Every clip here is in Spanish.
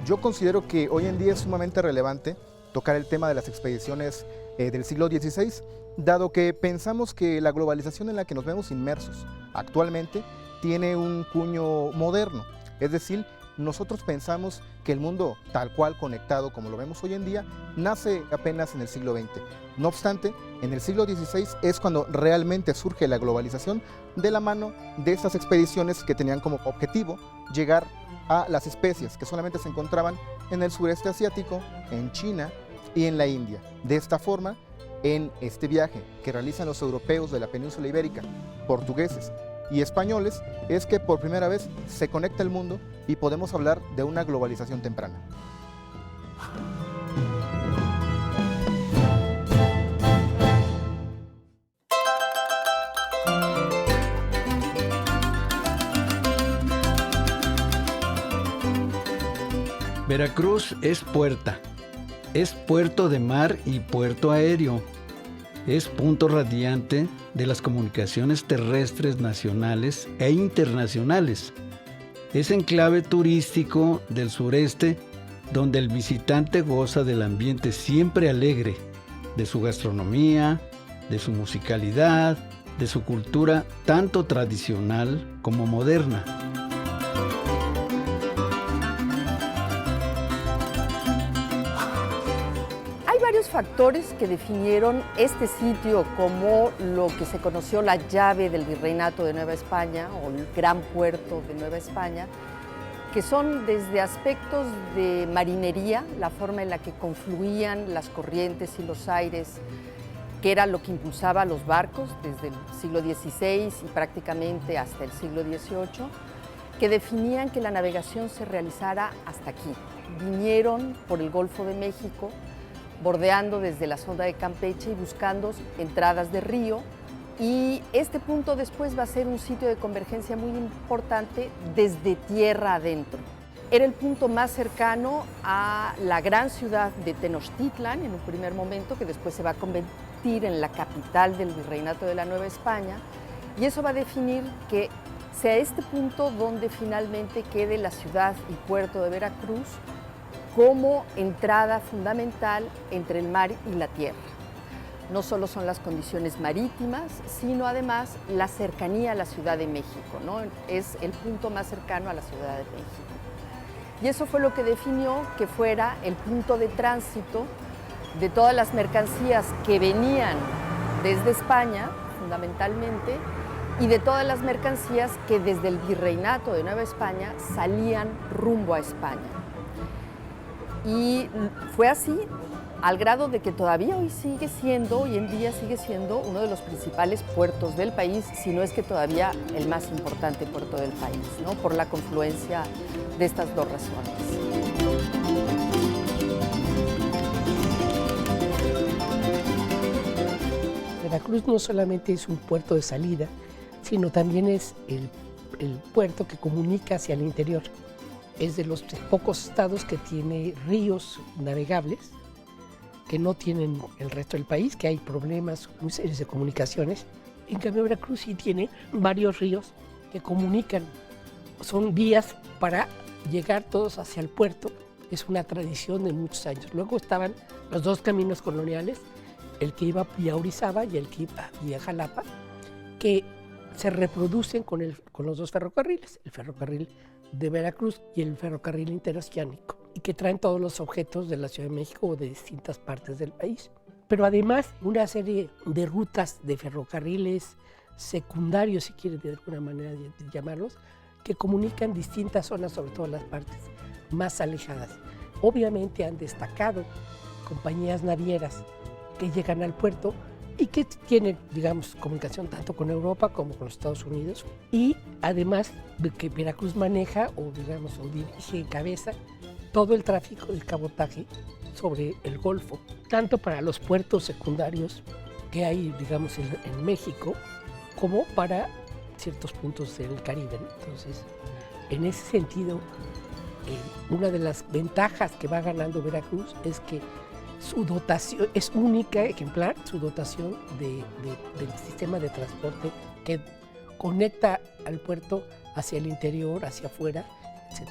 Yo considero que hoy en día es sumamente relevante tocar el tema de las expediciones del siglo XVI, dado que pensamos que la globalización en la que nos vemos inmersos actualmente tiene un cuño moderno. Es decir, nosotros pensamos que el mundo tal cual conectado como lo vemos hoy en día nace apenas en el siglo XX. No obstante, en el siglo XVI es cuando realmente surge la globalización de la mano de estas expediciones que tenían como objetivo llegar a las especies que solamente se encontraban en el sureste asiático, en China y en la India. De esta forma, en este viaje que realizan los europeos de la península ibérica, portugueses y españoles, es que por primera vez se conecta el mundo y podemos hablar de una globalización temprana. Veracruz es puerto de mar y puerto aéreo. Es punto radiante de las comunicaciones terrestres nacionales e internacionales. Es enclave turístico del sureste donde el visitante goza del ambiente siempre alegre, de su gastronomía, de su musicalidad, de su cultura tanto tradicional como moderna. Factores que definieron este sitio como lo que se conoció la llave del Virreinato de Nueva España o el gran puerto de Nueva España, que son desde aspectos de marinería, la forma en la que confluían las corrientes y los aires, que era lo que impulsaba a los barcos desde el siglo XVI y prácticamente hasta el siglo XVIII, que definían que la navegación se realizara hasta aquí. Vinieron por el Golfo de México, bordeando desde la sonda de Campeche y buscando entradas de río, y este punto después va a ser un sitio de convergencia muy importante desde tierra adentro. Era el punto más cercano a la gran ciudad de Tenochtitlan en un primer momento, que después se va a convertir en la capital del Virreinato de la Nueva España, y eso va a definir que sea este punto donde finalmente quede la ciudad y puerto de Veracruz como entrada fundamental entre el mar y la tierra. No solo son las condiciones marítimas, sino además la cercanía a la Ciudad de México, ¿no? Es el punto más cercano a la Ciudad de México. Y eso fue lo que definió que fuera el punto de tránsito de todas las mercancías que venían desde España, fundamentalmente, y de todas las mercancías que desde el Virreinato de Nueva España salían rumbo a España. Y fue así al grado de que todavía hoy en día sigue siendo uno de los principales puertos del país, si no es que todavía el más importante puerto del país, ¿no? Por la confluencia de estas dos razones. Veracruz no solamente es un puerto de salida, sino también es el puerto que comunica hacia el interior. Es de los pocos estados que tiene ríos navegables, que no tienen el resto del país, que hay problemas muy serios de comunicaciones. En cambio, Veracruz sí tiene varios ríos que comunican, son vías para llegar todos hacia el puerto. Es una tradición de muchos años. Luego estaban los dos caminos coloniales, el que iba vía Orizaba y el que iba vía Jalapa, que se reproducen con los dos ferrocarriles, el ferrocarril de Veracruz y el ferrocarril interoceánico, y que traen todos los objetos de la Ciudad de México o de distintas partes del país. Pero además una serie de rutas de ferrocarriles secundarios, si quieren de alguna manera de llamarlos, que comunican distintas zonas, sobre todo las partes más alejadas. Obviamente han destacado compañías navieras que llegan al puerto y que tienen, digamos, comunicación tanto con Europa como con los Estados Unidos. Y además que Veracruz maneja o dirige en cabeza todo el tráfico de cabotaje sobre el Golfo, tanto para los puertos secundarios que hay, digamos, en México, como para ciertos puntos del Caribe, ¿no? Entonces, en ese sentido, una de las ventajas que va ganando Veracruz es que su dotación es única, ejemplar, su dotación del sistema de transporte que conecta al puerto hacia el interior, hacia afuera, etc.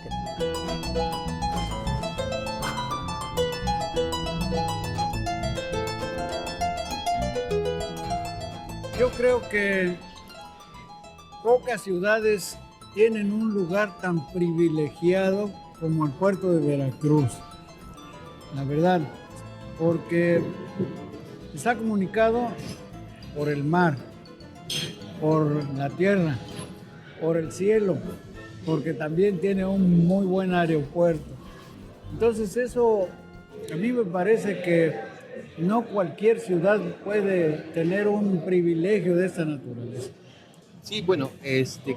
Yo creo que pocas ciudades tienen un lugar tan privilegiado como el puerto de Veracruz, la verdad, porque está comunicado por el mar, por la tierra, por el cielo, porque también tiene un muy buen aeropuerto. Entonces eso a mí me parece que no cualquier ciudad puede tener un privilegio de esta naturaleza. Sí, bueno,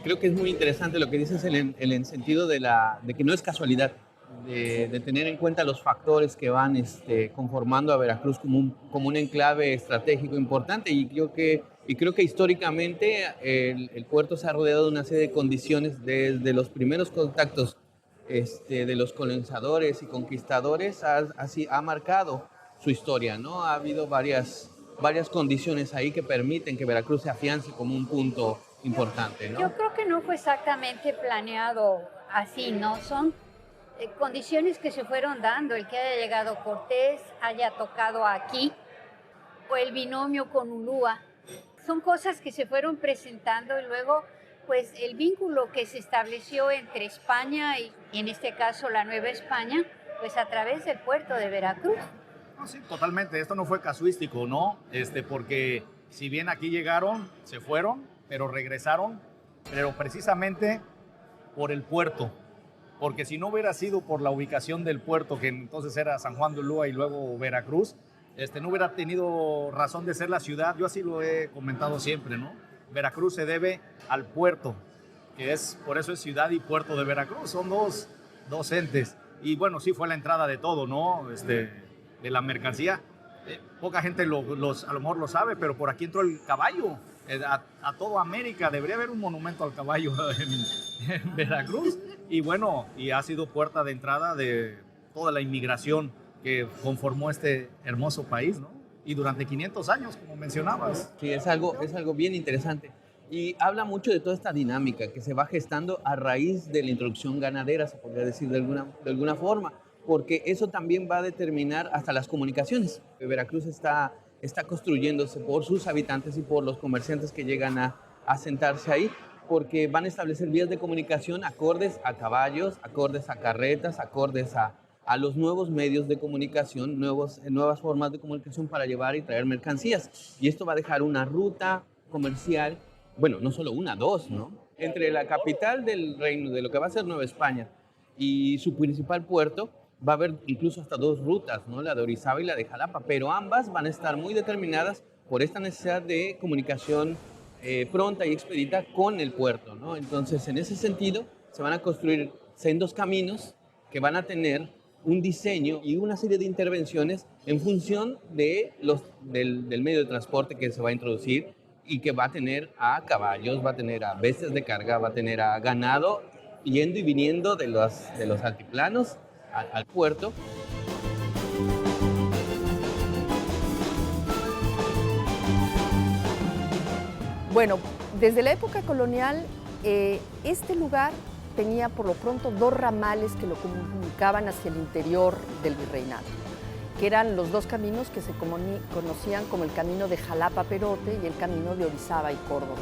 creo que es muy interesante lo que dices en el sentido de que no es casualidad, de tener en cuenta los factores que van conformando a Veracruz como un enclave estratégico importante, y creo que históricamente el puerto se ha rodeado de una serie de condiciones desde los primeros contactos de los colonizadores y conquistadores, así ha marcado su historia, ¿no? Ha habido varias condiciones ahí que permiten que Veracruz se afiance como un punto importante, ¿no? Yo creo que no fue exactamente planeado así, ¿no? Son condiciones que se fueron dando, el que haya llegado Cortés, haya tocado aquí, o el binomio con Ulúa. Son cosas que se fueron presentando y luego, pues, el vínculo que se estableció entre España y en este caso la Nueva España, pues a través del puerto de Veracruz. No, sí, totalmente. Esto no fue casuístico, ¿no? Porque si bien aquí llegaron, se fueron, pero regresaron, pero precisamente por el puerto. Porque si no hubiera sido por la ubicación del puerto, que entonces era San Juan de Ulúa y luego Veracruz, no hubiera tenido razón de ser la ciudad. Yo así lo he comentado siempre, ¿no? Veracruz se debe al puerto, por eso es ciudad y puerto de Veracruz. Son dos entes. Y bueno, sí fue la entrada de todo, ¿no? De la mercancía. Poca gente a lo mejor lo sabe, pero por aquí entró el caballo. A toda América debería haber un monumento al caballo en Veracruz. Y bueno, y ha sido puerta de entrada de toda la inmigración que conformó este hermoso país, ¿no? Y durante 500 años, como mencionabas. Sí, es algo bien interesante. Y habla mucho de toda esta dinámica que se va gestando a raíz de la introducción ganadera, se podría decir de alguna forma, porque eso también va a determinar hasta las comunicaciones. Veracruz está construyéndose por sus habitantes y por los comerciantes que llegan a asentarse ahí, porque van a establecer vías de comunicación acordes a caballos, acordes a carretas, acordes a los nuevos medios de comunicación, nuevas formas de comunicación para llevar y traer mercancías. Y esto va a dejar una ruta comercial, bueno, no solo una, dos, ¿no? Entre la capital del reino, de lo que va a ser Nueva España, y su principal puerto, va a haber incluso hasta dos rutas, ¿no? La de Orizaba y la de Jalapa, pero ambas van a estar muy determinadas por esta necesidad de comunicación pronta y expedita con el puerto, ¿no? Entonces, en ese sentido, se van a construir sendos caminos que van a tener un diseño y una serie de intervenciones en función del medio de transporte que se va a introducir, y que va a tener a caballos, va a tener a bestias de carga, va a tener a ganado yendo y viniendo de los altiplanos al puerto. Bueno, desde la época colonial, este lugar tenía por lo pronto dos ramales que lo comunicaban hacia el interior del virreinato, que eran los dos caminos que se conocían como el camino de Jalapa-Perote y el camino de Orizaba y Córdoba.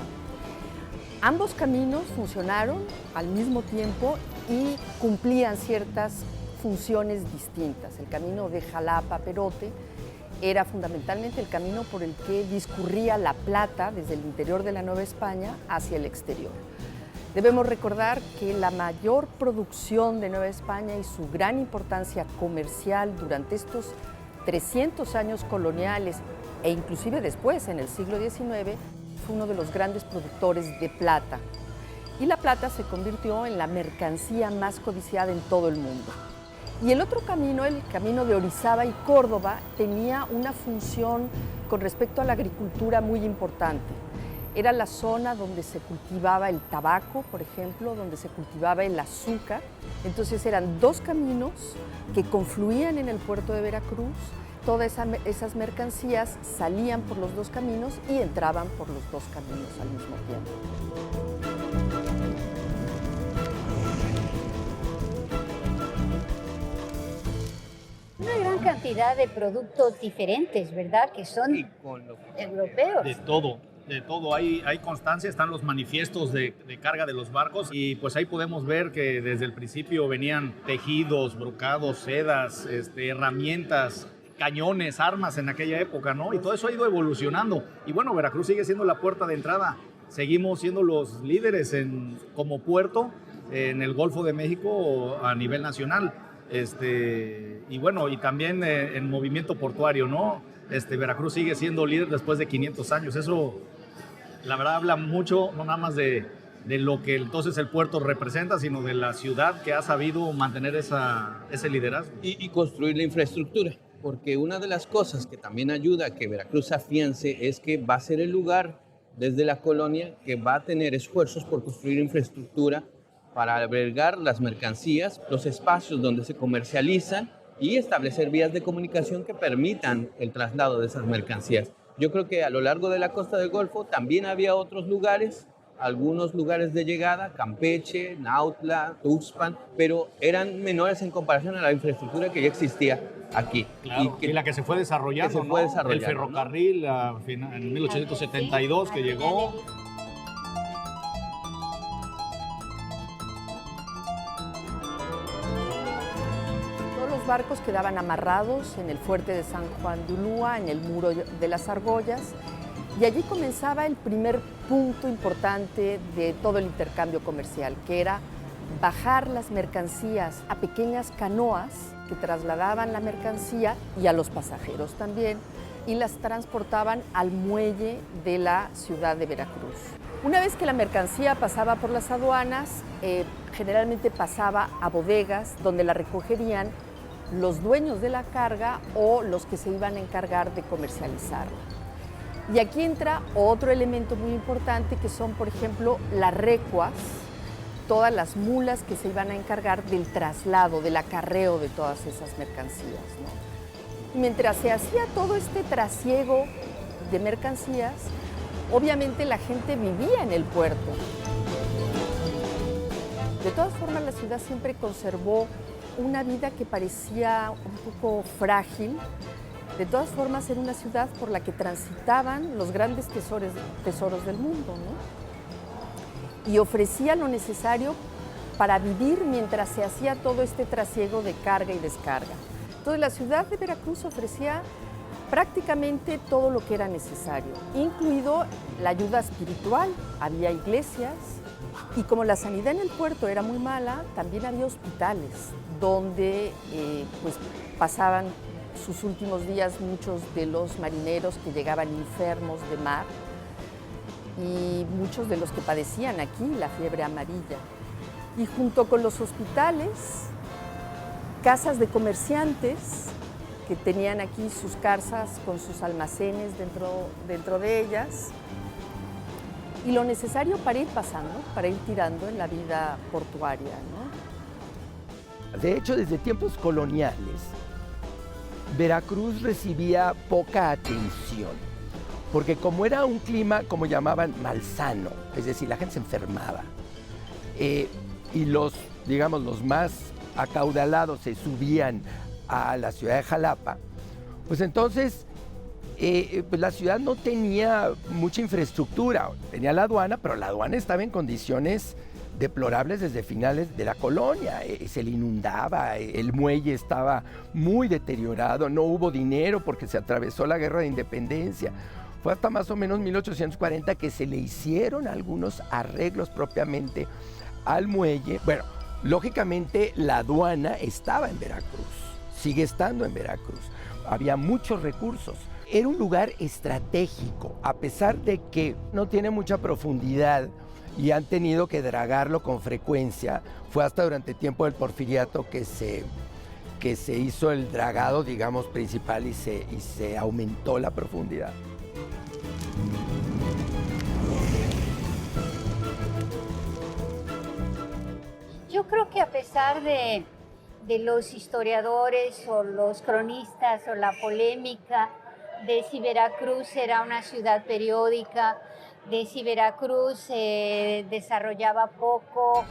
Ambos caminos funcionaron al mismo tiempo y cumplían ciertas funciones distintas. El camino de Jalapa-Perote era fundamentalmente el camino por el que discurría la plata desde el interior de la Nueva España hacia el exterior. Debemos recordar que la mayor producción de Nueva España y su gran importancia comercial durante estos 300 años coloniales e inclusive después, en el siglo XIX, fue uno de los grandes productores de plata. Y la plata se convirtió en la mercancía más codiciada en todo el mundo. Y el otro camino, el camino de Orizaba y Córdoba, tenía una función con respecto a la agricultura muy importante. Era la zona donde se cultivaba el tabaco, por ejemplo, donde se cultivaba el azúcar. Entonces eran dos caminos que confluían en el puerto de Veracruz. Todas esas mercancías salían por los dos caminos y entraban por los dos caminos al mismo tiempo. Una gran cantidad de productos diferentes, ¿verdad? Que son Y con lo que europeos. De todo. de todo. Hay constancia, están los manifiestos de carga de los barcos y pues ahí podemos ver que desde el principio venían tejidos, brocados, sedas, herramientas, cañones, armas en aquella época, ¿no? Y todo eso ha ido evolucionando. Y bueno, Veracruz sigue siendo la puerta de entrada. Seguimos siendo los líderes como puerto en el Golfo de México a nivel nacional. Y bueno, y también en movimiento portuario, ¿no? Veracruz sigue siendo líder después de 500 años. Eso, la verdad, habla mucho, no nada más de lo que entonces el puerto representa, sino de la ciudad que ha sabido mantener ese liderazgo. Y construir la infraestructura, porque una de las cosas que también ayuda a que Veracruz se afiance es que va a ser el lugar desde la colonia que va a tener esfuerzos por construir infraestructura para albergar las mercancías, los espacios donde se comercializan y establecer vías de comunicación que permitan el traslado de esas mercancías. Yo creo que a lo largo de la costa del Golfo también había otros lugares, algunos lugares de llegada, Campeche, Nautla, Tuxpan, pero eran menores en comparación a la infraestructura que ya existía aquí. Claro, y la que se fue desarrollando, ¿no? El ferrocarril, ¿no? En 1872 que llegó. Los barcos quedaban amarrados en el fuerte de San Juan de Ulúa, en el muro de las Argollas, y allí comenzaba el primer punto importante de todo el intercambio comercial, que era bajar las mercancías a pequeñas canoas que trasladaban la mercancía y a los pasajeros también, y las transportaban al muelle de la ciudad de Veracruz. Una vez que la mercancía pasaba por las aduanas, generalmente pasaba a bodegas donde la recogerían los dueños de la carga o los que se iban a encargar de comercializarla. Y aquí entra otro elemento muy importante que son, por ejemplo, las recuas, todas las mulas que se iban a encargar del traslado, del acarreo de todas esas mercancías, ¿no? Y mientras se hacía todo este trasiego de mercancías, obviamente la gente vivía en el puerto. De todas formas, la ciudad siempre conservó una vida que parecía un poco frágil. De todas formas, era una ciudad por la que transitaban los grandes tesoros del mundo, ¿no? Y ofrecía lo necesario para vivir mientras se hacía todo este trasiego de carga y descarga. Entonces, la ciudad de Veracruz ofrecía prácticamente todo lo que era necesario, incluido la ayuda espiritual. Había iglesias y como la sanidad en el puerto era muy mala, también había hospitales donde pues pasaban sus últimos días muchos de los marineros que llegaban enfermos de mar y muchos de los que padecían aquí la fiebre amarilla. Y junto con los hospitales, casas de comerciantes que tenían aquí sus casas con sus almacenes dentro de ellas y lo necesario para ir pasando, para ir tirando en la vida portuaria, ¿no? De hecho, desde tiempos coloniales, Veracruz recibía poca atención, porque como era un clima, como llamaban, malsano, es decir, la gente se enfermaba, y los más acaudalados se subían a la ciudad de Jalapa, pues entonces pues la ciudad no tenía mucha infraestructura, tenía la aduana, pero la aduana estaba en condiciones deplorables desde finales de la colonia, se le inundaba, el muelle estaba muy deteriorado, no hubo dinero porque se atravesó la guerra de independencia. Fue hasta más o menos 1840 que se le hicieron algunos arreglos propiamente al muelle. Bueno, lógicamente la aduana estaba en Veracruz, sigue estando en Veracruz, había muchos recursos. Era un lugar estratégico, a pesar de que no tiene mucha profundidad y han tenido que dragarlo con frecuencia. Fue hasta durante el tiempo del Porfiriato que se hizo el dragado, digamos, principal y se aumentó la profundidad. Yo creo que a pesar de los historiadores o los cronistas o la polémica de si Veracruz era una ciudad periódica, de si Veracruz se desarrollaba poco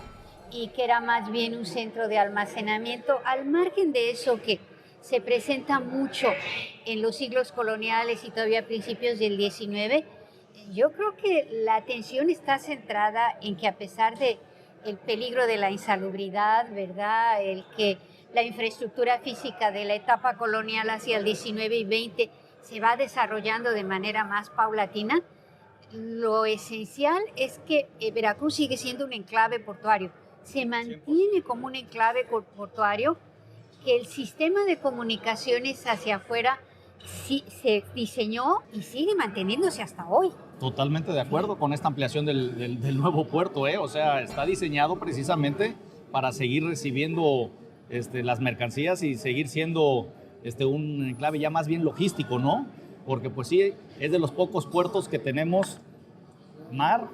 y que era más bien un centro de almacenamiento, al margen de eso que se presenta mucho en los siglos coloniales y todavía a principios del XIX, Yo creo que la atención está centrada en que a pesar de el peligro de la insalubridad, ¿verdad? El que la infraestructura física de la etapa colonial hacia el 19 y 20 se va desarrollando de manera más paulatina, lo esencial es que Veracruz sigue siendo un enclave portuario. Se mantiene como un enclave portuario, que el sistema de comunicaciones hacia afuera sí, se diseñó y sigue manteniéndose hasta hoy. Totalmente de acuerdo con esta ampliación del nuevo puerto, ¿eh? O sea, está diseñado precisamente para seguir recibiendo las mercancías y seguir siendo un enclave ya más bien logístico, ¿no? Porque pues sí, es de los pocos puertos que tenemos mar,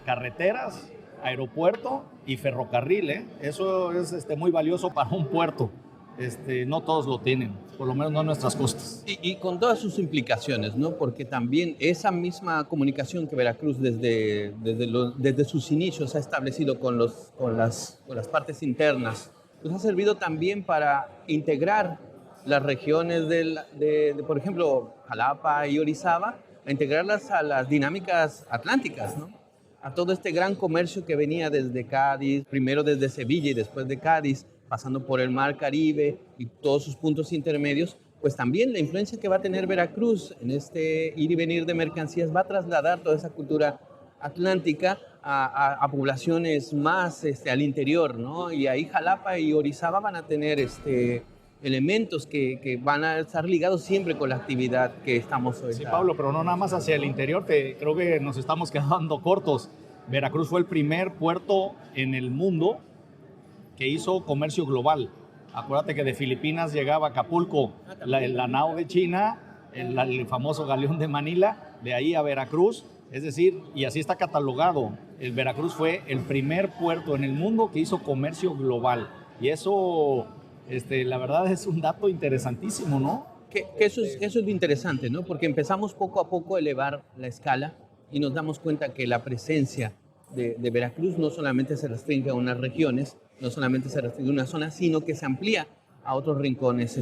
carreteras, aeropuerto y ferrocarril, ¿eh? Eso es muy valioso para un puerto. No todos lo tienen, por lo menos no en nuestras costas. Y con todas sus implicaciones, ¿no? Porque también esa misma comunicación que Veracruz desde sus inicios ha establecido con las partes internas, pues ha servido también para integrar las regiones por ejemplo, Jalapa y Orizaba, a integrarlas a las dinámicas atlánticas, ¿no? A todo este gran comercio que venía desde Cádiz, primero desde Sevilla y después de Cádiz, pasando por el Mar Caribe y todos sus puntos intermedios, pues también la influencia que va a tener Veracruz en este ir y venir de mercancías va a trasladar toda esa cultura atlántica a poblaciones más al interior, ¿no? Y ahí Jalapa y Orizaba van a tener elementos que van a estar ligados siempre con la actividad que estamos hoy. Sí, Pablo, pero no nada más hacia el interior, creo que nos estamos quedando cortos. Veracruz fue el primer puerto en el mundo que hizo comercio global. Acuérdate que de Filipinas llegaba a Acapulco la nao de China, el famoso galeón de Manila, de ahí a Veracruz, es decir, y así está catalogado. El Veracruz fue el primer puerto en el mundo que hizo comercio global. Y eso, la verdad, es un dato interesantísimo, ¿no? Eso es lo interesante, ¿no? Porque empezamos poco a poco a elevar la escala y nos damos cuenta que la presencia de Veracruz no solamente se restringe a unas regiones, no solamente se restringe a una zona, sino que se amplía a otros rincones,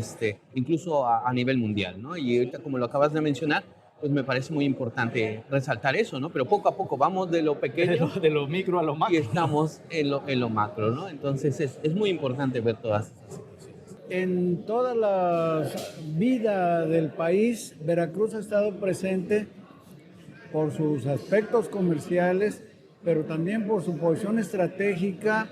incluso a nivel mundial, ¿no? Y ahorita, como lo acabas de mencionar, pues me parece muy importante resaltar eso, ¿no? Pero poco a poco vamos de lo pequeño, de lo micro a lo macro. Y estamos en lo macro, ¿no? Entonces es muy importante ver todas estas situaciones. En toda la vida del país, Veracruz ha estado presente por sus aspectos comerciales, pero también por su posición estratégica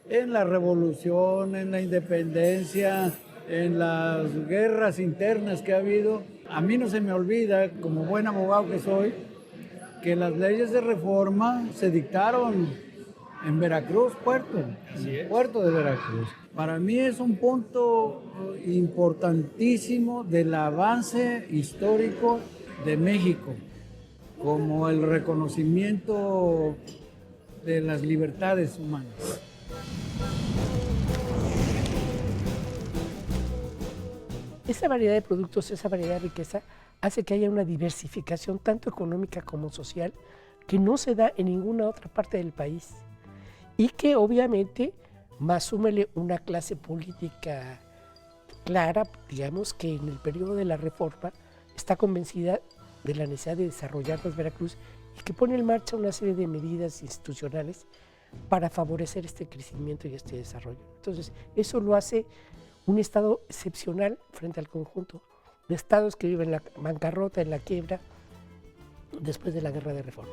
en la revolución, en la independencia, en las guerras internas que ha habido. A mí no se me olvida, como buen abogado que soy, que las leyes de reforma se dictaron en Veracruz, puerto de Veracruz. Para mí es un punto importantísimo del avance histórico de México, como el reconocimiento de las libertades humanas. Esa variedad de productos, esa variedad de riqueza hace que haya una diversificación tanto económica como social que no se da en ninguna otra parte del país y que obviamente más súmele una clase política clara, digamos que en el periodo de la Reforma está convencida de la necesidad de desarrollar más Veracruz y que pone en marcha una serie de medidas institucionales para favorecer este crecimiento y este desarrollo. Entonces, eso lo hace un estado excepcional frente al conjunto de estados que viven en la bancarrota, en la quiebra, después de la Guerra de Reforma.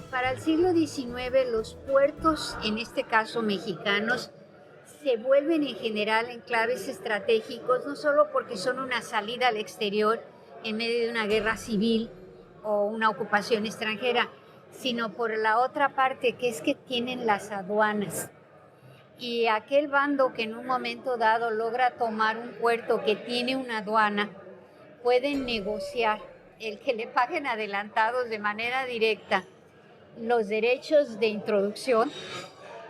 Para el siglo XIX, los puertos, en este caso mexicanos, se vuelven en general enclaves estratégicos, no solo porque son una salida al exterior en medio de una guerra civil o una ocupación extranjera, sino por la otra parte, que es que tienen las aduanas. Y aquel bando que en un momento dado logra tomar un puerto que tiene una aduana, pueden negociar el que le paguen adelantados de manera directa los derechos de introducción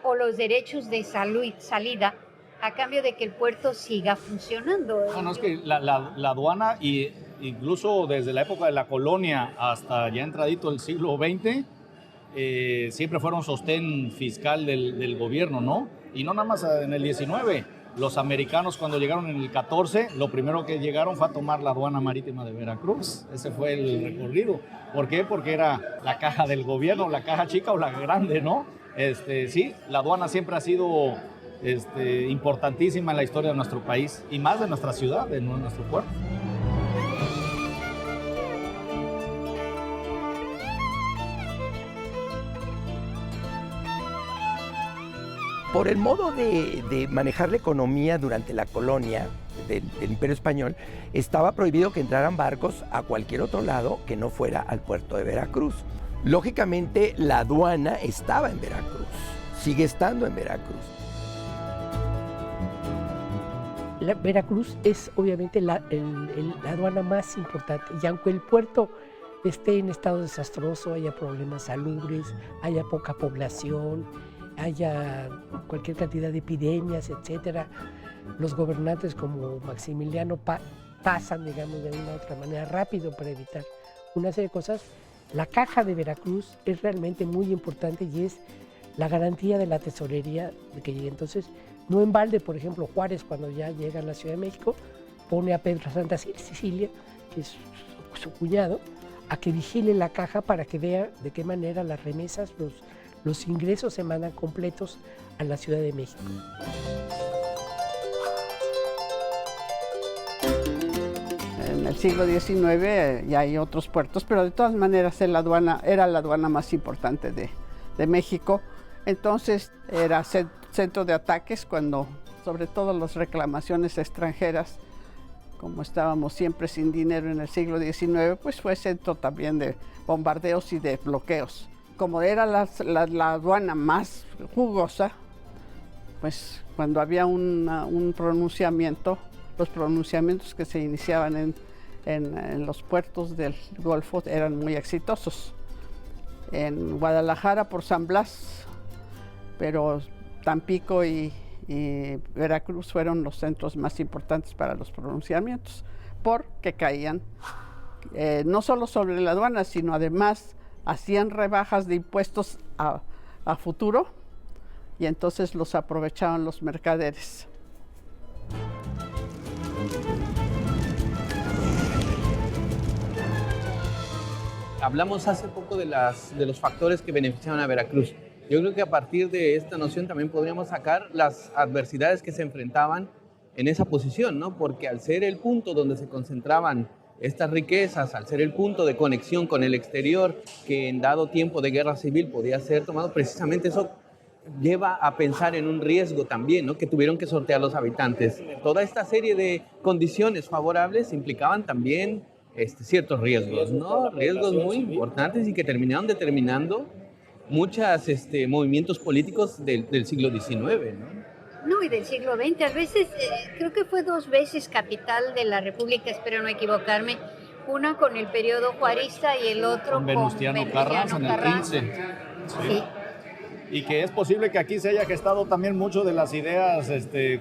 o los derechos de salida a cambio de que el puerto siga funcionando. Bueno, es que la aduana, y incluso desde la época de la colonia hasta ya entradito el siglo XX, siempre fueron sostén fiscal del gobierno, ¿no? Y no nada más en el 19, Los americanos cuando llegaron en el 14, lo primero que llegaron fue a tomar la aduana marítima de Veracruz. Ese fue el recorrido. ¿Por qué? Porque era la caja del gobierno, la caja chica o la grande, ¿no? Sí, la aduana siempre ha sido importantísima en la historia de nuestro país y más de nuestra ciudad, de nuestro puerto. Por el modo de manejar la economía durante la colonia del Imperio Español, estaba prohibido que entraran barcos a cualquier otro lado que no fuera al puerto de Veracruz. Lógicamente, la aduana estaba en Veracruz, sigue estando en Veracruz. Veracruz es obviamente la aduana más importante, y aunque el puerto esté en estado desastroso, haya problemas salubres, haya poca población, haya cualquier cantidad de epidemias, etcétera, los gobernantes como Maximiliano pasan, digamos, de una u otra manera rápido para evitar una serie de cosas. La caja de Veracruz es realmente muy importante y es la garantía de la tesorería de que llegue. Entonces, no en balde, por ejemplo, Juárez, cuando ya llega a la Ciudad de México, pone a Pedro Santa Cecilia, que es su cuñado, a que vigile la caja para que vea de qué manera las remesas, los ingresos se mandan completos a la Ciudad de México. En el siglo XIX ya hay otros puertos, pero de todas maneras era la aduana más importante de México. Entonces era centro de ataques cuando, sobre todo las reclamaciones extranjeras, como estábamos siempre sin dinero en el siglo XIX, pues fue centro también de bombardeos y de bloqueos. Como era la aduana más jugosa, pues cuando había un pronunciamiento, los pronunciamientos que se iniciaban en los puertos del Golfo eran muy exitosos. En Guadalajara por San Blas, pero Tampico y Veracruz fueron los centros más importantes para los pronunciamientos, porque caían no solo sobre la aduana, sino además hacían rebajas de impuestos a futuro y entonces los aprovechaban los mercaderes. Hablamos hace poco de los factores que beneficiaban a Veracruz. Yo creo que a partir de esta noción también podríamos sacar las adversidades que se enfrentaban en esa posición, ¿no? Porque al ser el punto donde se concentraban estas riquezas, al ser el punto de conexión con el exterior, que en dado tiempo de guerra civil podía ser tomado, precisamente eso lleva a pensar en un riesgo también, ¿no? Que tuvieron que sortear los habitantes. Toda esta serie de condiciones favorables implicaban también ciertos riesgos, ¿no? Riesgos muy importantes y que terminaron determinando muchos movimientos políticos del siglo XIX, ¿no? No, y del siglo XX. A veces, creo que fue 2 veces capital de la República, espero no equivocarme. Una con el periodo juarista y el otro con Venustiano Carranza en el 15. Sí. Y que es posible que aquí se haya gestado también mucho de las ideas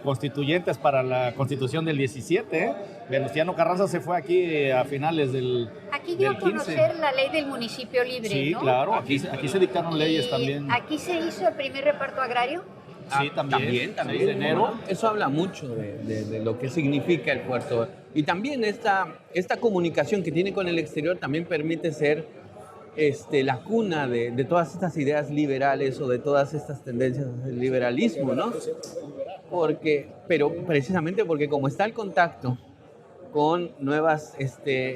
constituyentes para la Constitución del 17. ¿eh? Venustiano Carranza se fue aquí a finales del 15. Aquí dio a conocer la ley del municipio libre, sí, ¿no? Sí, claro, aquí se dictaron leyes también. ¿Aquí se hizo el primer reparto agrario? Sí, también. 6 de enero. Eso habla mucho de lo que significa el puerto. Y también esta comunicación que tiene con el exterior también permite ser la cuna de todas estas ideas liberales o de todas estas tendencias del liberalismo, ¿no? Pero precisamente porque como está el contacto con nuevas,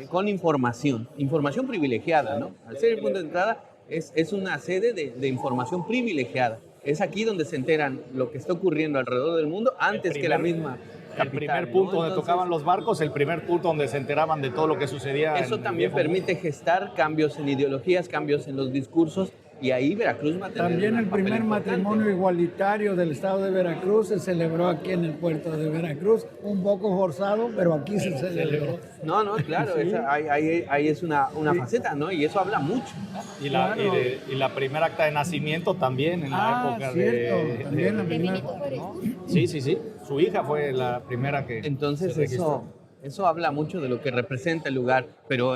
con información privilegiada, ¿no? Al ser el punto de entrada es una sede de información privilegiada. Es aquí donde se enteran lo que está ocurriendo alrededor del mundo antes que la misma capital. El primer punto, ¿no? Donde tocaban los barcos, el primer punto donde se enteraban de todo lo que sucedía. Eso también permite gestar cambios en ideologías, cambios en los discursos, y ahí Veracruz va a tener También el primer importante. matrimonio igualitario del estado de Veracruz se celebró aquí en el puerto de Veracruz, un poco forzado, pero aquí se celebró. No, claro, sí. Ahí es una faceta, ¿no? Y eso habla mucho. Y la primera acta de nacimiento también en la época también la primera. ¿no? Sí. Su hija fue la primera que entonces se registró. Eso habla mucho de lo que representa el lugar, pero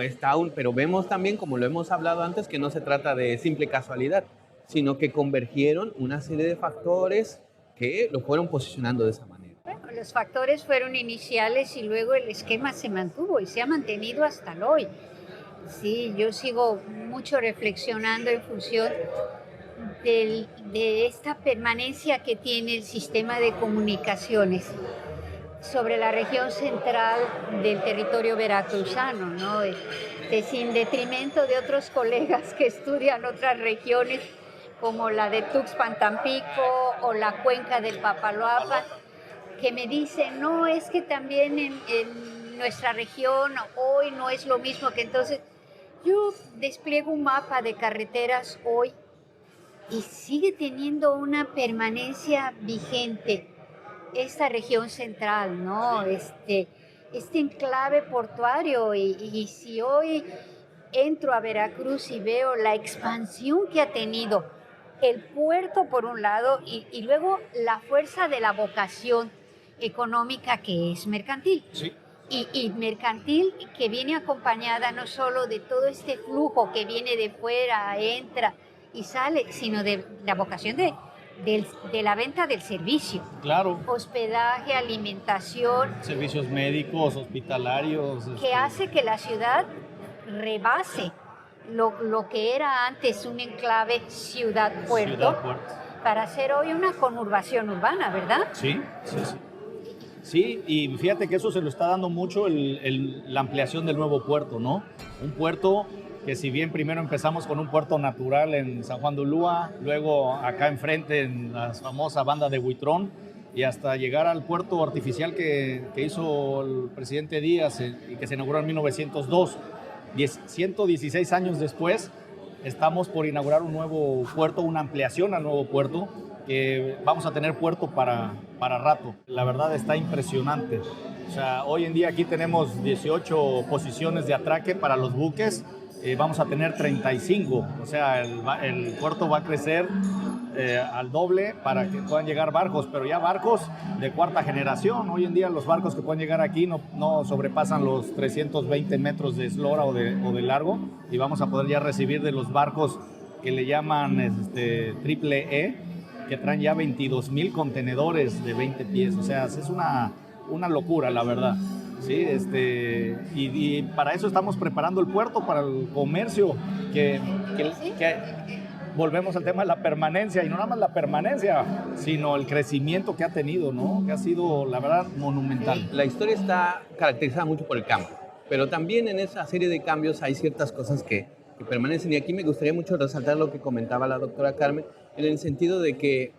vemos también, como lo hemos hablado antes, que no se trata de simple casualidad, sino que convergieron una serie de factores que lo fueron posicionando de esa manera. Bueno, los factores fueron iniciales y luego el esquema se mantuvo y se ha mantenido hasta hoy. Sí, yo sigo mucho reflexionando en función de esta permanencia que tiene el sistema de comunicaciones sobre la región central del territorio veracruzano, ¿no? Sin detrimento de otros colegas que estudian otras regiones como la de Tuxpan, Tampico o la cuenca del Papaloapan, que me dicen, no, es que también en nuestra región hoy no es lo mismo que entonces. Yo despliego un mapa de carreteras hoy y sigue teniendo una permanencia vigente esta región central, ¿no? Este enclave portuario y si hoy entro a Veracruz y veo la expansión que ha tenido el puerto por un lado y luego la fuerza de la vocación económica que es mercantil. Sí. Y mercantil que viene acompañada no solo de todo este flujo que viene de fuera, entra y sale, sino de la vocación de la venta del servicio. Claro. Hospedaje, alimentación. Servicios médicos, hospitalarios. Que hace que la ciudad rebase lo que era antes un enclave ciudad-puerto para ser hoy una conurbación urbana, ¿verdad? Sí, sí, sí. Sí, y fíjate que eso se lo está dando mucho la ampliación del nuevo puerto, ¿no? Un puerto que si bien primero empezamos con un puerto natural en San Juan de Ulúa, luego acá enfrente en la famosa banda de Huitrón, y hasta llegar al puerto artificial que hizo el presidente Díaz y que se inauguró en 1902. 116 años después, estamos por inaugurar un nuevo puerto, una ampliación al nuevo puerto, que vamos a tener puerto para rato. La verdad está impresionante. O sea, hoy en día aquí tenemos 18 posiciones de atraque para los buques, vamos a tener 35. O sea, el puerto va a crecer al doble para que puedan llegar barcos, pero ya barcos de cuarta generación. Hoy en día los barcos que pueden llegar aquí no sobrepasan los 320 metros de eslora o de largo, y vamos a poder ya recibir de los barcos que le llaman triple E, que traen ya 22,000 contenedores de 20 pies. O sea, es una locura, la verdad. Sí, y para eso estamos preparando el puerto, para el comercio, que volvemos al tema de la permanencia, y no nada más la permanencia, sino el crecimiento que ha tenido, ¿no? Que ha sido, la verdad, monumental. La historia está caracterizada mucho por el cambio, pero también en esa serie de cambios hay ciertas cosas que permanecen, y aquí me gustaría mucho resaltar lo que comentaba la doctora Carmen, en el sentido de que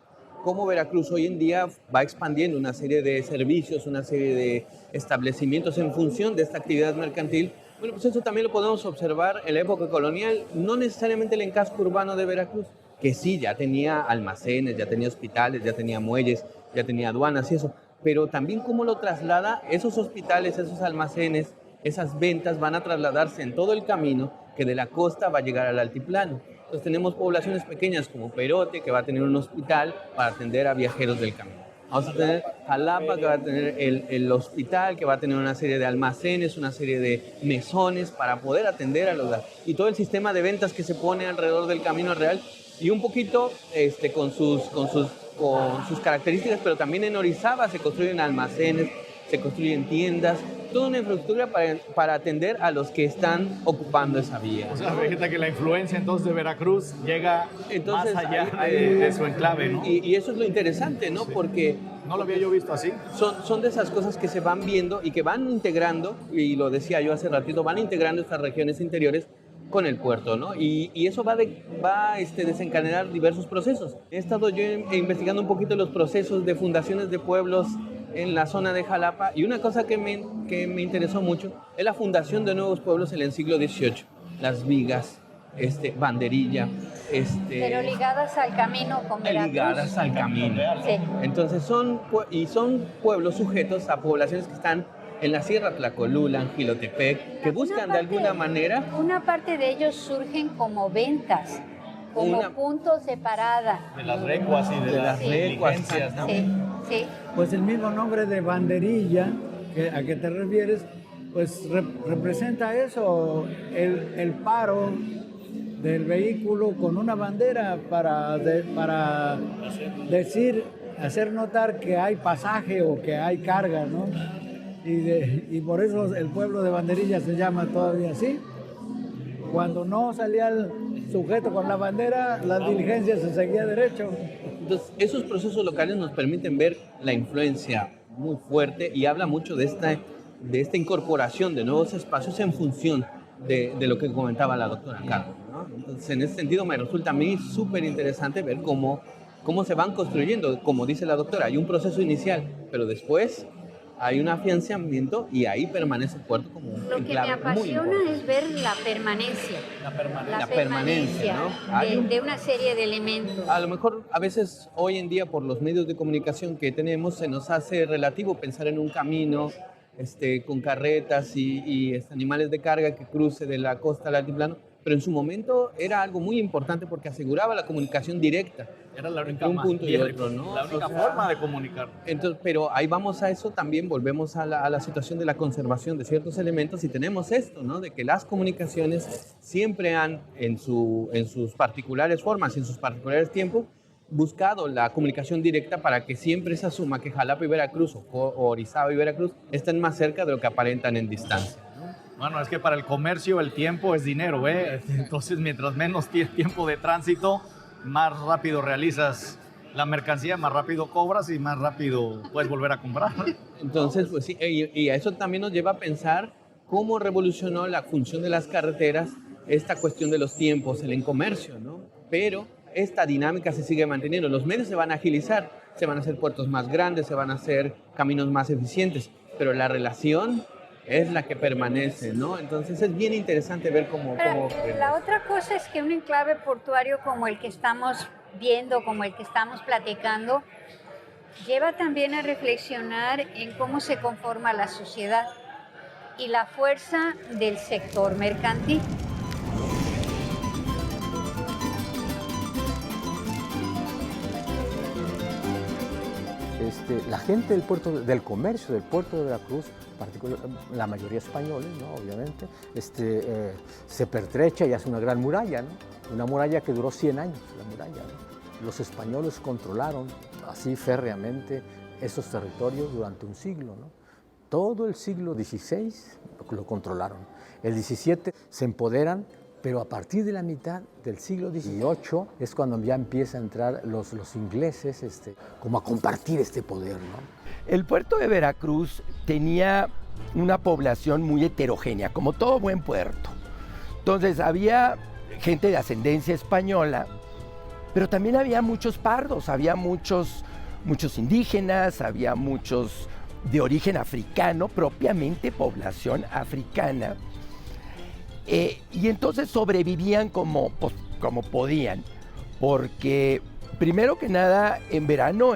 cómo Veracruz hoy en día va expandiendo una serie de servicios, una serie de establecimientos en función de esta actividad mercantil. Bueno, pues eso también lo podemos observar en la época colonial, no necesariamente el encasco urbano de Veracruz, que sí, ya tenía almacenes, ya tenía hospitales, ya tenía muelles, ya tenía aduanas y eso, pero también cómo lo traslada esos hospitales, esos almacenes, esas ventas van a trasladarse en todo el camino que de la costa va a llegar al altiplano. Entonces tenemos poblaciones pequeñas como Perote, que va a tener un hospital para atender a viajeros del camino. Vamos a tener Jalapa, que va a tener el hospital, que va a tener una serie de almacenes, una serie de mesones para poder atender a los... Y todo el sistema de ventas que se pone alrededor del Camino Real, y un poquito con sus características, pero también en Orizaba se construyen almacenes, se construyen tiendas, toda una infraestructura para atender a los que están ocupando esa vía. O sea, fíjate que la influencia entonces de Veracruz llega más allá de su enclave, ¿no? Y eso es lo interesante, ¿no? Sí. Porque no lo había yo visto así. Son de esas cosas que se van viendo y que van integrando, y lo decía yo hace ratito, van integrando estas regiones interiores con el puerto, ¿no? Y eso va a desencadenar diversos procesos. He estado yo investigando un poquito los procesos de fundaciones de pueblos en la zona de Jalapa, y una cosa que me interesó mucho es la fundación de nuevos pueblos en el siglo XVIII. Las Vigas, Banderilla. Pero ligadas al camino con Veracruz. Ligadas al camino. Sí. Entonces son pueblos sujetos a poblaciones que están en la Sierra Tlacolula, en Jilotepec, que buscan de alguna manera... Una parte de ellos surgen como ventas, como puntos de parada. De las recuas y de las diligencias, ¿no? Sí, sí. Pues el mismo nombre de banderilla, a que te refieres, pues representa eso, el paro del vehículo con una bandera para decir hacer notar que hay pasaje o que hay carga, ¿no? Y por eso el pueblo de Banderilla se llama todavía así. Cuando no salía el sujeto con la bandera, la diligencia se seguía derecho. Entonces, esos procesos locales nos permiten ver la influencia muy fuerte y habla mucho de esta incorporación de nuevos espacios en función de lo que comentaba la doctora Carmen, ¿no? Entonces, en ese sentido, me resulta a mí súper interesante ver cómo se van construyendo. Como dice la doctora, hay un proceso inicial, pero después hay un afianzamiento y ahí permanece el puerto como un Lo que me apasiona es ver la permanencia. La permanencia, ¿no? de una serie de elementos. A lo mejor a veces hoy en día por los medios de comunicación que tenemos se nos hace relativo pensar en un camino con carretas y animales de carga que cruce de la costa al altiplano, pero en su momento era algo muy importante porque aseguraba la comunicación directa. Era la única, un punto y otro, ¿no? La única forma de comunicar. Entonces, pero ahí vamos a eso, también volvemos a la situación de la conservación de ciertos elementos y tenemos esto, ¿no? De que las comunicaciones siempre han, en sus particulares formas y en sus particulares tiempos, buscado la comunicación directa para que siempre se asuma que Jalapa y Veracruz o Orizaba y Veracruz estén más cerca de lo que aparentan en distancia. Bueno, es que para el comercio el tiempo es dinero, ¿eh? Entonces, mientras menos tiempo de tránsito, más rápido realizas la mercancía, más rápido cobras y más rápido puedes volver a comprar. Entonces, pues sí, y a eso también nos lleva a pensar cómo revolucionó la función de las carreteras esta cuestión de los tiempos, el comercio, ¿no? Pero esta dinámica se sigue manteniendo. Los medios se van a agilizar, se van a hacer puertos más grandes, se van a hacer caminos más eficientes, pero la relación es la que permanece, ¿no? Entonces es bien interesante ver cómo... La otra cosa es que un enclave portuario como el que estamos viendo, como el que estamos platicando, lleva también a reflexionar en cómo se conforma la sociedad y la fuerza del sector mercantil. La gente del comercio del puerto de Veracruz, la mayoría españoles, ¿no? Obviamente, se pertrecha y hace una gran muralla, ¿no? Una muralla que duró 100 años, la muralla, ¿no? Los españoles controlaron así férreamente esos territorios durante un siglo, ¿no? Todo el siglo XVI lo controlaron. El XVII se empoderan, pero a partir de la mitad del siglo XVIII es cuando ya empieza a entrar los ingleses como a compartir este poder, ¿no? El puerto de Veracruz tenía una población muy heterogénea, como todo buen puerto. Entonces había gente de ascendencia española, pero también había muchos pardos, había muchos indígenas, había muchos de origen africano, propiamente población africana. Y entonces sobrevivían como podían, porque primero que nada en verano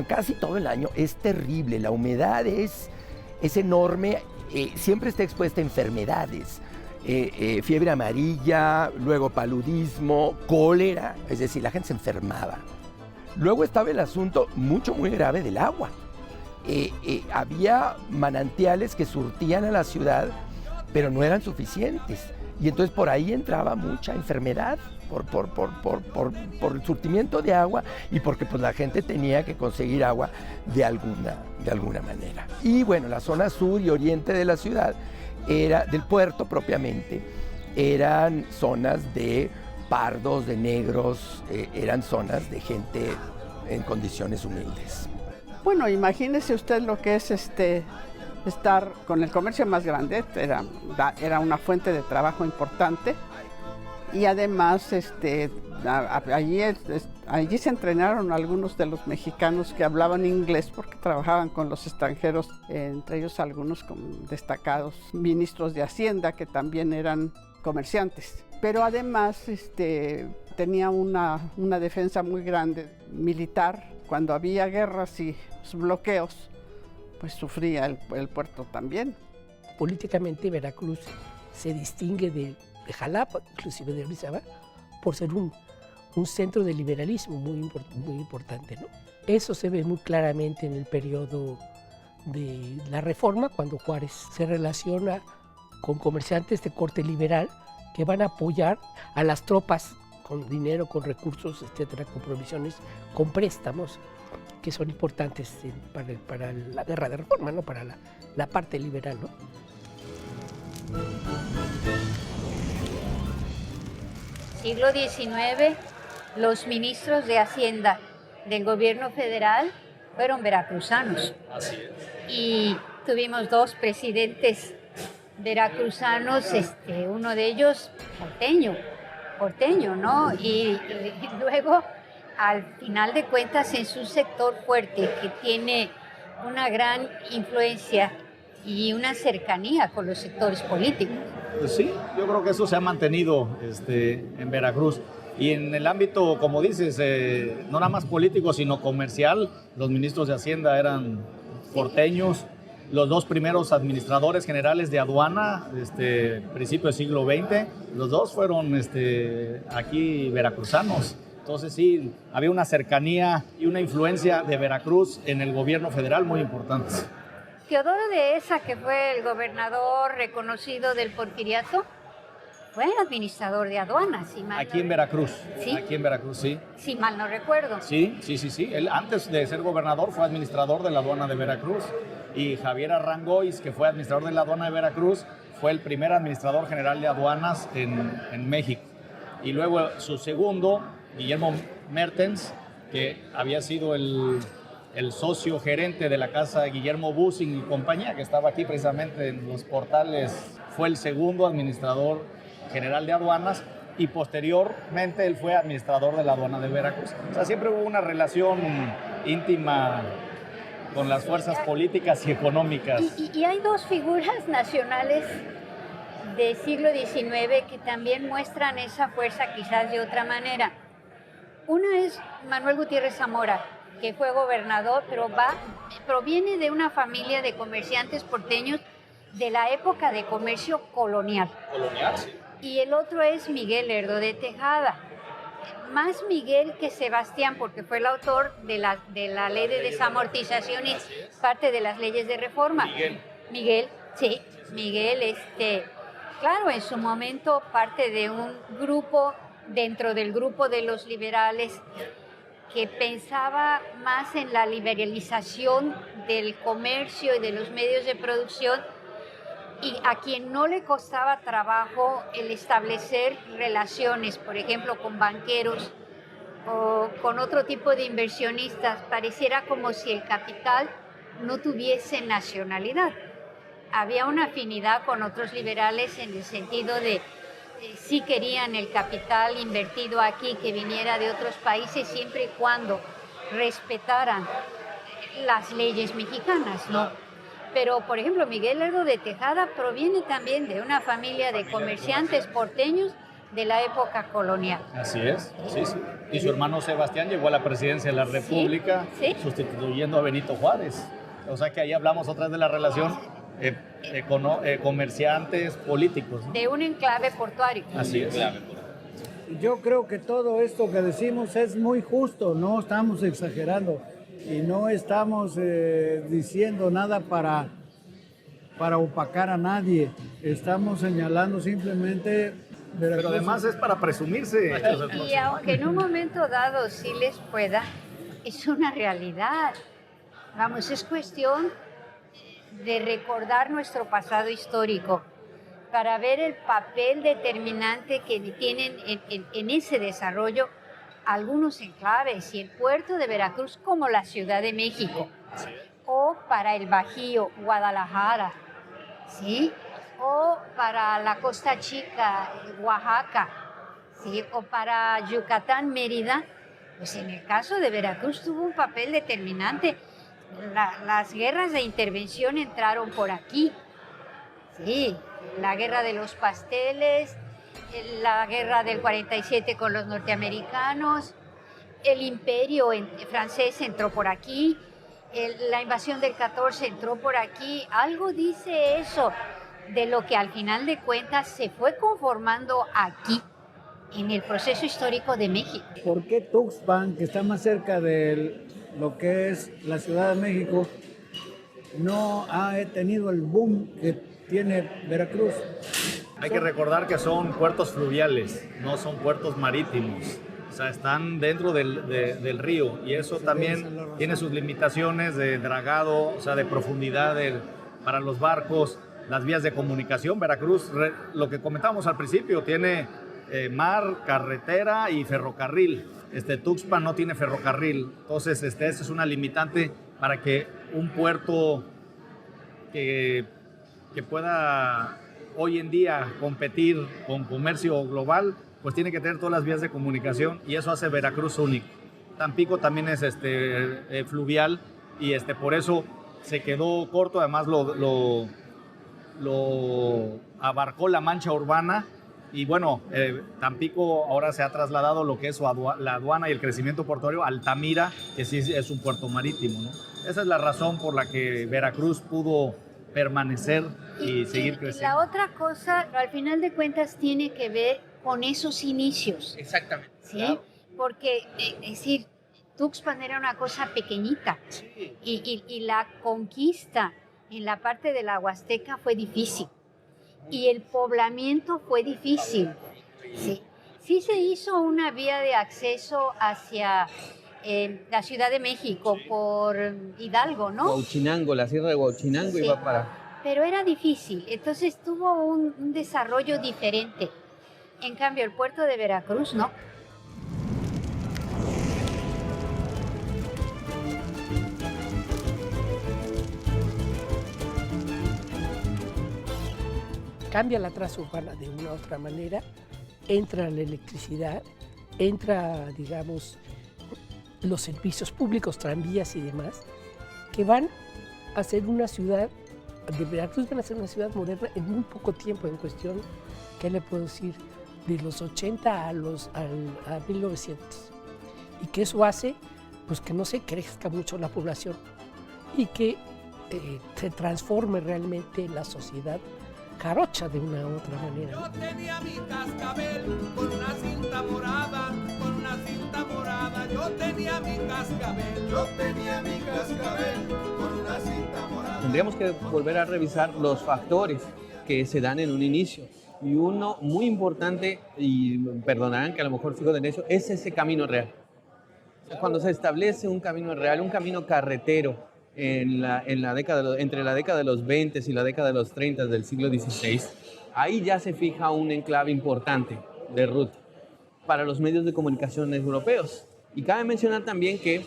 casi todo el año es terrible, la humedad es enorme, siempre está expuesta a enfermedades, fiebre amarilla, luego paludismo, cólera, es decir, la gente se enfermaba. Luego estaba el asunto muy grave del agua. Había manantiales que surtían a la ciudad, pero no eran suficientes. Y entonces por ahí entraba mucha enfermedad por el surtimiento de agua y porque pues, la gente tenía que conseguir agua de alguna manera. Y bueno, la zona sur y oriente de la ciudad, del puerto propiamente, eran zonas de pardos, de negros, eran zonas de gente en condiciones humildes. Bueno, imagínese usted lo que es estar con el comercio más grande, era una fuente de trabajo importante y además allí se entrenaron algunos de los mexicanos que hablaban inglés porque trabajaban con los extranjeros, entre ellos algunos destacados ministros de Hacienda que también eran comerciantes, pero además tenía una defensa muy grande militar. Cuando había guerras y bloqueos, pues sufría el puerto también. Políticamente Veracruz se distingue de Jalapa, inclusive de Orizaba, por ser un centro de liberalismo muy importante, ¿no? Eso se ve muy claramente en el periodo de la Reforma, cuando Juárez se relaciona con comerciantes de corte liberal que van a apoyar a las tropas con dinero, con recursos, etcétera, con provisiones, con préstamos que son importantes para la guerra de reforma, ¿no? Para la parte liberal, ¿no? Siglo XIX, los ministros de Hacienda del gobierno federal fueron veracruzanos. Así es. Y tuvimos 2 presidentes veracruzanos, uno de ellos porteño, ¿no? Y luego, al final de cuentas, en su sector fuerte, que tiene una gran influencia y una cercanía con los sectores políticos. Pues sí, yo creo que eso se ha mantenido en Veracruz. Y en el ámbito, como dices, no nada más político, sino comercial, los ministros de Hacienda eran porteños. Los 2 primeros administradores generales de aduana, principio del siglo XX, los 2 fueron aquí veracruzanos. Entonces sí, había una cercanía y una influencia de Veracruz en el gobierno federal muy importante. Teodoro Dehesa, que fue el gobernador reconocido del Porfiriato, fue administrador de aduanas. Si mal Aquí en Veracruz. ¿Sí? Aquí en Veracruz, sí. Si mal no recuerdo. Sí. Él antes de ser gobernador fue administrador de la aduana de Veracruz. Y Javier Arrangois, que fue administrador de la aduana de Veracruz, fue el primer administrador general de aduanas en México. Y luego su segundo, Guillermo Mertens, que había sido el socio gerente de la casa Guillermo Bussing y compañía, que estaba aquí precisamente en los portales, fue el segundo administrador general de aduanas, y posteriormente él fue administrador de la aduana de Veracruz. O sea, siempre hubo una relación íntima con las fuerzas políticas y económicas. Y hay 2 figuras nacionales del siglo XIX que también muestran esa fuerza quizás de otra manera. Una es Manuel Gutiérrez Zamora, que fue gobernador, pero proviene de una familia de comerciantes porteños de la época de comercio colonial. Colonial, sí. Y el otro es Miguel Lerdo de Tejada. Más Miguel que Sebastián, porque fue el autor de la ley de desamortización y parte de las leyes de reforma. Miguel, sí. Miguel, claro, en su momento parte de un grupo, dentro del grupo de los liberales, que pensaba más en la liberalización del comercio y de los medios de producción, y a quien no le costaba trabajo el establecer relaciones, por ejemplo, con banqueros o con otro tipo de inversionistas. Pareciera como si el capital no tuviese nacionalidad. Había una afinidad con otros liberales en el sentido de sí querían el capital invertido aquí que viniera de otros países siempre y cuando respetaran las leyes mexicanas, ¿no? Pero, por ejemplo, Miguel Lerdo de Tejada proviene también de una familia de comerciantes porteños de la época colonial. Así es, sí. Y su hermano Sebastián llegó a la presidencia de la República, sustituyendo a Benito Juárez. O sea que ahí hablamos otra vez de la relación comerciantes políticos, ¿no? De un enclave portuario. Así es. Yo creo que todo esto que decimos es muy justo, no estamos exagerando y no estamos diciendo nada para opacar a nadie. Estamos señalando simplemente... Pero además es para presumirse. Y aunque en un momento dado sí les pueda, es una realidad. Vamos, es cuestión de recordar nuestro pasado histórico para ver el papel determinante que tienen en ese desarrollo algunos enclaves, y el puerto de Veracruz como la Ciudad de México, o para el Bajío, Guadalajara, ¿sí? O para la Costa Chica, Oaxaca, ¿sí? O para Yucatán, Mérida. Pues en el caso de Veracruz tuvo un papel determinante. Las guerras de intervención entraron por aquí, sí, la guerra de los pasteles, la guerra del 47 con los norteamericanos, el imperio francés entró por aquí, la invasión del 14 entró por aquí. Algo dice eso de lo que al final de cuentas se fue conformando aquí en el proceso histórico de México. ¿Por qué Tuxpan, que está más cerca de lo que es la Ciudad de México, no ha tenido el boom que tiene Veracruz? Hay que recordar que son puertos fluviales, no son puertos marítimos. O sea, están dentro del río y eso también tiene sus limitaciones de dragado, o sea, de profundidad para los barcos, las vías de comunicación. Veracruz, lo que comentábamos al principio, tiene mar, carretera y ferrocarril. Tuxpan no tiene ferrocarril, entonces esa es una limitante para que un puerto que pueda hoy en día competir con comercio global, pues tiene que tener todas las vías de comunicación y eso hace Veracruz único. Tampico también es fluvial y por eso se quedó corto, además lo abarcó la mancha urbana y bueno, Tampico ahora se ha trasladado lo que es la aduana y el crecimiento portuario a Altamira, que sí es un puerto marítimo, ¿no? Esa es la razón por la que Veracruz pudo permanecer y seguir creciendo. La otra cosa, al final de cuentas, tiene que ver con esos inicios. Exactamente. ¿Sí? Claro. Porque, es decir, Tuxpan era una cosa pequeñita y la conquista en la parte de la Huasteca fue difícil y el poblamiento fue difícil. Sí se hizo una vía de acceso hacia la Ciudad de México por Hidalgo, ¿no? Huachinango, la sierra de Huachinango iba para... Pero era difícil, entonces tuvo un desarrollo diferente. En cambio, el puerto de Veracruz, no. Cambia la traza urbana de una u otra manera, entra la electricidad, entra, digamos, los servicios públicos, tranvías y demás, que van a ser una ciudad, de Veracruz van a ser una ciudad moderna en muy poco tiempo, en cuestión, ¿qué le puedo decir?, de los 80 a 1900. Y que eso hace, pues, que no se crezca mucho la población y que se transforme realmente en la sociedad jarocha de una u otra manera. Yo tenía mi cascabel con una cinta morada, con una cinta morada. Yo tenía mi cascabel, yo tenía mi cascabel con una cinta morada. Tendríamos que volver a revisar los factores que se dan en un inicio. Y uno muy importante, y perdonarán que a lo mejor sigo de necio, es ese camino real. Cuando se establece un camino real, un camino carretero, entre la década de los 20 y la década de los 30 del siglo XVI, ahí ya se fija un enclave importante de ruta para los medios de comunicación europeos. Y cabe mencionar también que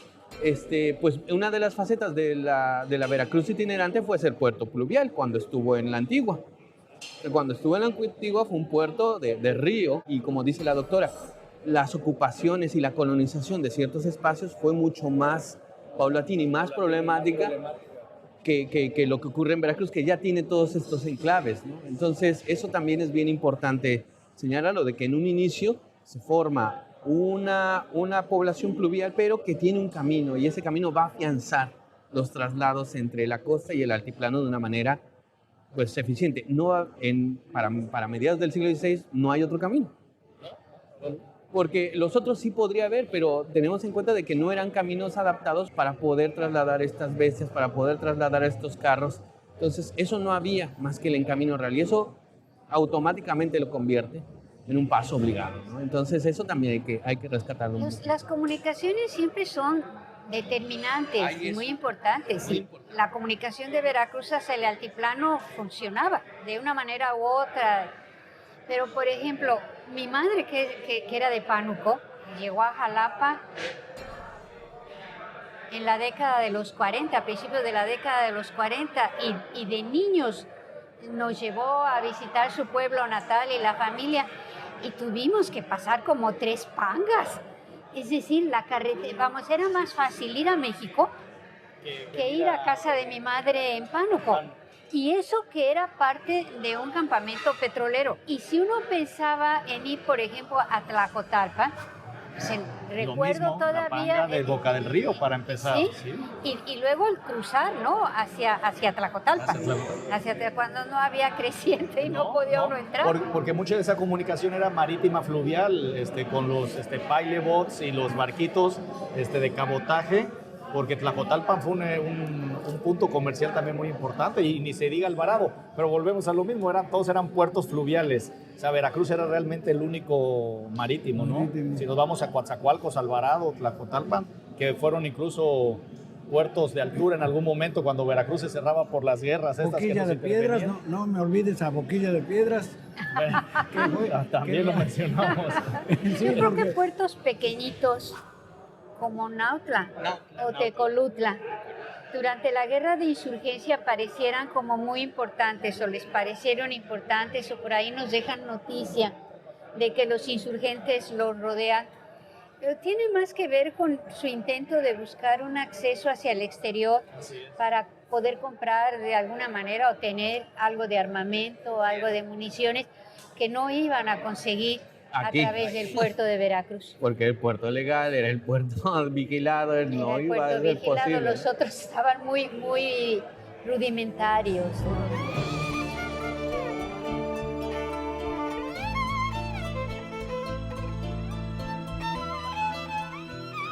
pues una de las facetas de la Veracruz itinerante fue ser puerto pluvial cuando estuvo en la Antigua. Cuando estuvo en la Antigua fue un puerto de río y, como dice la doctora, las ocupaciones y la colonización de ciertos espacios fue mucho más paulatina y más problemática que lo que ocurre en Veracruz, que ya tiene todos estos enclaves, ¿no? Entonces, eso también es bien importante señalarlo, de que en un inicio se forma una población pluvial, pero que tiene un camino, y ese camino va a afianzar los traslados entre la costa y el altiplano de una manera, pues, eficiente. Para mediados del siglo XVI no hay otro camino. Porque los otros sí podría haber, pero tenemos en cuenta de que no eran caminos adaptados para poder trasladar estas bestias, para poder trasladar estos carros. Entonces, eso no había más que el encamino real, y eso automáticamente lo convierte en un paso obligado, ¿no? Entonces, eso también hay que rescatarlo. Las comunicaciones siempre son determinantes y muy importantes. Sí. La comunicación de Veracruz hacia el altiplano funcionaba de una manera u otra. Pero, por ejemplo, mi madre, que era de Pánuco, llegó a Jalapa en la década de los 40, a principios de la década de los 40, y de niños nos llevó a visitar su pueblo natal y la familia, y tuvimos que pasar como 3 pangas. Es decir, la carretera, era más fácil ir a México que ir a casa de mi madre en Pánuco. Y eso que era parte de un campamento petrolero. Y si uno pensaba en ir, por ejemplo, a Tlacotalpa, recuerdo todavía... La panga de Boca del Río, para empezar. Sí, ¿sí? Y luego el cruzar, ¿no? Hacia Tlacotalpa. Cuando no había creciente y no podía uno entrar. Porque mucha de esa comunicación era marítima, fluvial, con los pileboats y los barquitos de cabotaje. porque Tlacotalpan fue un punto comercial también muy importante, y ni se diga Alvarado, pero volvemos a lo mismo, todos eran puertos fluviales. O sea, Veracruz era realmente el único marítimo, ¿no? Si nos vamos a Coatzacoalcos, Alvarado, Tlacotalpan, que fueron incluso puertos de altura en algún momento cuando Veracruz se cerraba por las guerras. Boquilla de Piedras, no me olvides a Boquilla de Piedras. También lo mencionamos. Yo creo que puertos pequeñitos como Nautla o Tecolutla durante la guerra de insurgencia parecieran como muy importantes o les parecieron importantes, o por ahí nos dejan noticia de que los insurgentes los rodean, pero tiene más que ver con su intento de buscar un acceso hacia el exterior para poder comprar de alguna manera o tener algo de armamento, algo de municiones que no iban a conseguir aquí, a través del puerto de Veracruz. Porque el puerto legal era el puerto vigilado, no iba a ser posible. Los otros estaban muy rudimentarios.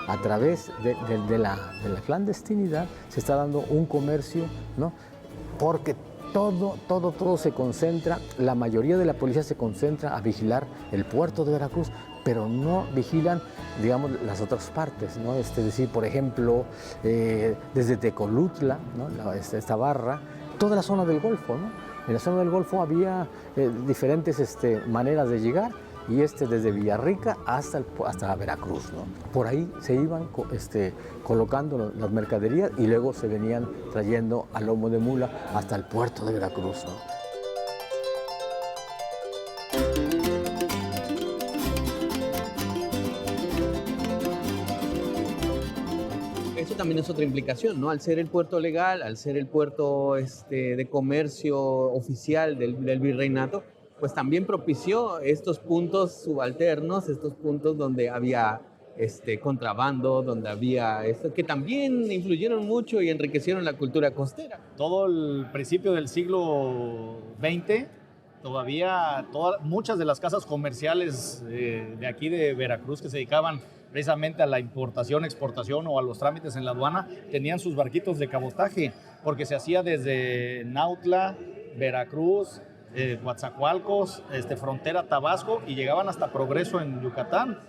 A través de la clandestinidad se está dando un comercio, ¿no? Porque todo se concentra, la mayoría de la policía se concentra a vigilar el puerto de Veracruz, pero no vigilan, digamos, las otras partes, ¿no? Es decir, por ejemplo, desde Tecolutla, ¿no? Esta barra, toda la zona del Golfo, ¿no? En la zona del Golfo había diferentes maneras de llegar, y desde Villarrica hasta Veracruz, ¿no? Por ahí se iban colocando las mercaderías y luego se venían trayendo a lomo de mula hasta el puerto de Veracruz, ¿no? Eso también es otra implicación, ¿no? Al ser el puerto legal, al ser el puerto de comercio oficial del virreinato, pues también propició estos puntos subalternos, estos puntos donde había contrabando, donde había esto, que también influyeron mucho y enriquecieron la cultura costera. Todo el principio del siglo XX, muchas de las casas comerciales de aquí de Veracruz que se dedicaban precisamente a la importación, exportación o a los trámites en la aduana, tenían sus barquitos de cabotaje, porque se hacía desde Nautla, Veracruz, Coatzacoalcos, frontera Tabasco, y llegaban hasta Progreso en Yucatán.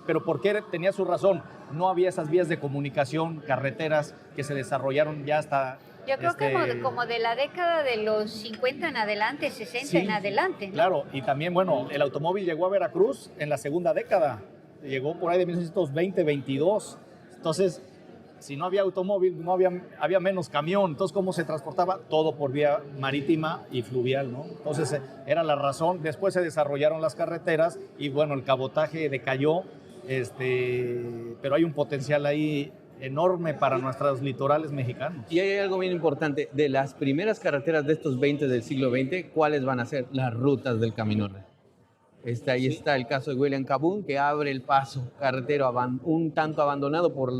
Pero ¿por qué? Tenía su razón. No había esas vías de comunicación, carreteras que se desarrollaron ya hasta... Yo creo que como de la década de los 50 en adelante, 60 en adelante, ¿no? Claro, y también, bueno, el automóvil llegó a Veracruz en la segunda década. Llegó por ahí de 1920, 22. Entonces, si no había automóvil, había menos camión. Entonces, ¿cómo se transportaba? Todo por vía marítima y fluvial, ¿no? Entonces, era la razón. Después se desarrollaron las carreteras y, bueno, el cabotaje decayó. Pero hay un potencial ahí enorme para nuestros litorales mexicanos. Y hay algo bien importante. De las primeras carreteras de estos 20 del siglo XX, ¿cuáles van a ser? Las rutas del Camino Real. Ahí está el caso de William Cabún, que abre el paso carretero un tanto abandonado por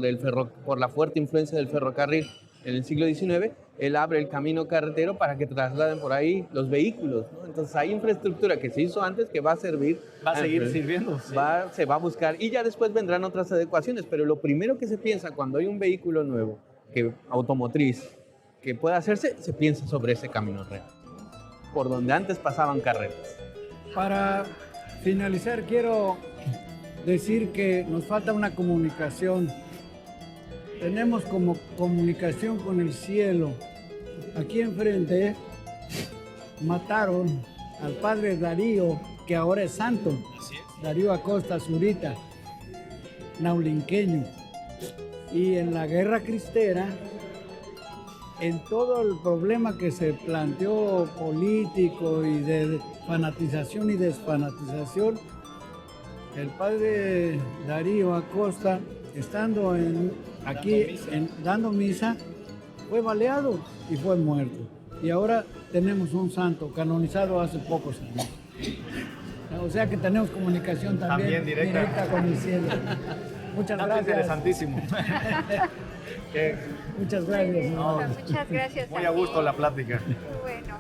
la fuerte influencia del ferrocarril en el siglo XIX. Él abre el camino carretero para que trasladen por ahí los vehículos, ¿no? Entonces hay infraestructura que se hizo antes que va a servir. Va a seguir sirviendo. Sí. Se va a buscar y ya después vendrán otras adecuaciones, pero lo primero que se piensa cuando hay un vehículo nuevo, automotriz, que pueda hacerse, se piensa sobre ese Camino Real, por donde antes pasaban carretas. Para finalizar, quiero decir que nos falta una comunicación. Tenemos como comunicación con el cielo. Aquí enfrente mataron al padre Darío, que ahora es santo. Darío Acosta Zurita, naulinqueño. Y en la guerra cristera, en todo el problema que se planteó político y de fanatización y desfanatización, el padre Darío Acosta, estando dando misa, fue baleado y fue muerto. Y ahora tenemos un santo canonizado hace pocos años. O sea que tenemos comunicación también directa con el cielo. Muchas gracias. Interesantísimo. Muchas gracias. Muchas gracias. Muy a gusto la plática. Bueno.